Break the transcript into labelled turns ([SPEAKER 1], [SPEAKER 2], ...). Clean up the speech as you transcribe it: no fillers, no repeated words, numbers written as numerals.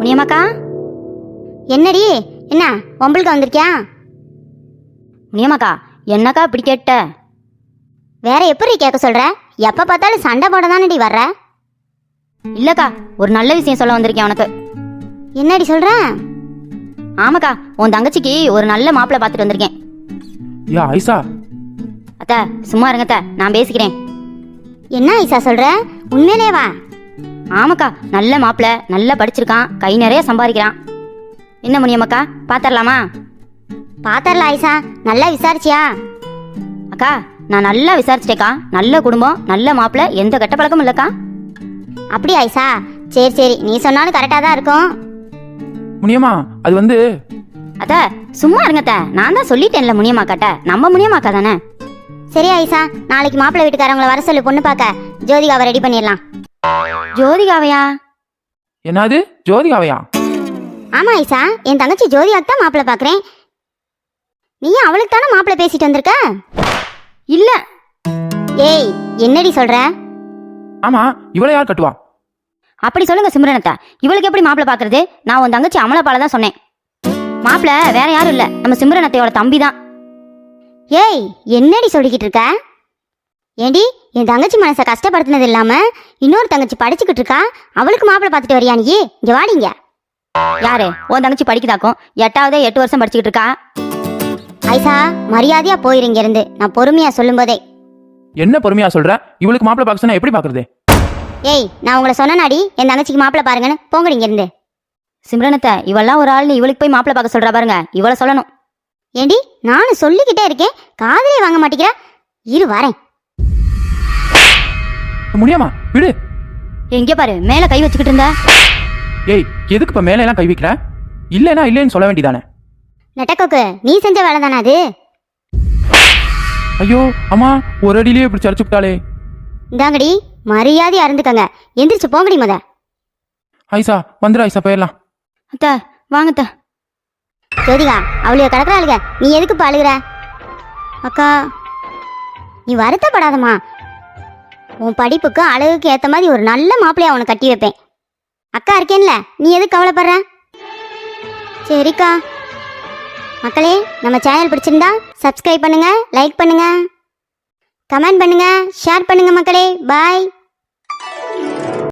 [SPEAKER 1] முனியம்மாக்கா,
[SPEAKER 2] என்னடி? என்ன ஒம்பளுக்கு வந்திருக்கியா?
[SPEAKER 1] முனியம்மாக்கா, என்னக்கா இப்படி கேட்ட?
[SPEAKER 2] வேற எப்படி கேட்க சொல்ற? எப்ப பார்த்தாலும் சண்டை போட தானடி வர்ற?
[SPEAKER 1] இல்லக்கா, ஒரு நல்ல விஷயம் சொல்ல வந்திருக்கேன் உனக்கு.
[SPEAKER 2] என்னடி சொல்ற?
[SPEAKER 1] ஆமாக்கா, உன் தங்கச்சிக்கு ஒரு நல்ல மாப்பிள்ளை பார்த்துட்டு வந்திருக்கேன்.
[SPEAKER 3] யா ஐசா,
[SPEAKER 1] அத்தை சும்மா இருங்க அத்தை, நான் பேசிக்கிறேன்.
[SPEAKER 2] என்ன ஐசா சொல்ற? உண்மையிலே வா?
[SPEAKER 1] ஆமாக்கா, நல்ல மாப்பிள்ளை, நல்லா படிச்சிருக்கான், கை நிறைய சம்பாதிக்கிறான். என்ன முனியம்மாக்கா, பாத்தரலாமா?
[SPEAKER 2] பாத்தரல ஐசா. நல்லா விசாரிச்சியா?
[SPEAKER 1] அக்கா, நான் நல்லா விசாரிச்சிட்டேக்கா. நல்ல குடும்பம், நல்ல மாப்பிள்ளை, எந்த கெட்ட பழக்கமும் இல்லக்கா.
[SPEAKER 2] அப்படி ஐசா? சரி சரி, நீ சொன்னாலும் கரெக்டா தான் இருக்கும்.
[SPEAKER 3] முனியம்மா அது வந்து
[SPEAKER 1] அத்தை சும்மா இருங்க அத்தை, நான் தான் சொல்லிட்டேன்ல முனியம்மாக்காட்ட, நம்ம முனியம்மாக்கா தானே.
[SPEAKER 2] சரி ஐசா, நாளைக்கு மாப்பிள்ளை வீட்டுக்காரவங்கள வர சொல்லு, பொண்ணு பார்க்க. ஜோதிகாவை ரெடி பண்ணிடலாம்.
[SPEAKER 1] ஜோதிகாவையா?
[SPEAKER 3] என்னது ஜோதிகாவையா?
[SPEAKER 2] ஆமா ஐசா, என் தங்கச்சி ஜோதிகாக்கு தான் மாப்பிள்ளை பார்க்குறேன். நீயும் அவளுக்கு தானே மாப்பிள்ளை பேசிட்டு வந்திருக்க?
[SPEAKER 1] இல்ல.
[SPEAKER 2] ஏய், என்னடி சொல்ற?
[SPEAKER 3] ஆமா, இவளை யார் கட்டுவா?
[SPEAKER 1] அப்படி சொல்லுங்க சிம்ரனத்தை, இவளுக்கு எப்படி மாப்பிள்ளை பாக்குறது? நான் உன் தங்கச்சி அமலப்பால தான் சொன்னேன். மாப்பிள்ளை வேற யாரும் இல்ல, நம்ம சிம்ரனத்தையோட தம்பி தான்.
[SPEAKER 2] ஏய், என்னடி சொல்லிக்கிட்டு இருக்க? ஏண்டி, என் தங்கச்சி மனசை கஷ்டப்படுத்தினது இல்லாம இன்னொரு தங்கச்சி படிச்சுக்கிட்டு இருக்கா, அவளுக்கு மாப்பிள்ளை பார்த்துட்டு வரியா நீ? இங்க வாடிங்க.
[SPEAKER 1] யாரு? உன் தங்கச்சி படிக்குதாக்கும், 8 வருஷம் படிச்சுக்கிட்டு இருக்கா.
[SPEAKER 2] ஐசா, மரியாதையா போயிருங்க இருந்து, நான் பொறுமையா சொல்லும் போதே.
[SPEAKER 3] என்ன பொறுமையா சொல்ற? இவளுக்கு மாப்பிள்ளை பார்க்க சொன்னா எப்படி பாக்குறது?
[SPEAKER 2] ஏய், நான் உங்களை சொன்னனாடி என் தங்கச்சிக்கு மாப்பிள்ளை பாருங்கன்னு. போங்கடி இங்க இருந்து.
[SPEAKER 1] சிம்ரனத்தை, இவெல்லாம் ஒரு ஆள்னு இவளுக்கு போய் மாப்பிள்ளை பார்க்க சொல்றா பாருங்க, இவளை சொல்லணும்.
[SPEAKER 2] ஏண்டி, நானும் சொல்லிக்கிட்டே இருக்கேன், காதலே வாங்க மாட்டேங்கிற. இரு வரேன்.
[SPEAKER 3] முடியாமா விடு.
[SPEAKER 1] எங்க பாரு, மேல கை வச்சுக்கிட்டு இருந்த.
[SPEAKER 3] ஏய், எதுக்கு இப்ப மேல எல்லாம் கை வைக்கிற? இல்லைன்னா இல்லைன்னு சொல்ல வேண்டியதானே?
[SPEAKER 2] நெட்டக்கோக்கு, நீ செஞ்ச வேலை தானே அது?
[SPEAKER 3] ஐயோ அம்மா, ஒரு அடியிலேயே இப்படி சரிச்சு விட்டாளே.
[SPEAKER 2] இந்தாங்கடி, மரியாதையா இருந்துக்கங்க. எந்திரிச்சு போங்கடி முத.
[SPEAKER 3] ஐசா வந்துரு ஐசா, போயிடலாம்.
[SPEAKER 1] அத்தை வாங்க அத்தை.
[SPEAKER 2] ஜோதிகா, அவளுக்கு கிடக்குறாளுங்க, நீ எதுக்கு இப்ப அழுகுற? அக்கா, நீ வருத்தப்படாதம்மா. உன் படிப்புக்கு அழகுக்கு ஏத்த மாதிரி ஒரு நல்ல மாப்பிள்ளையா உனக்கு கட்டி வைப்பேன். அக்கா இருக்கேன்ல, நீ எதுக்கு கவலைப்படுற? சரிக்கா. மக்களே, நம்ம சேனல் பிடிச்சிருந்தா சப்ஸ்கிரைப் பண்ணுங்க, லைக் பண்ணுங்க, கமெண்ட் பண்ணுங்க, ஷேர் பண்ணுங்க மக்களே. பாய்.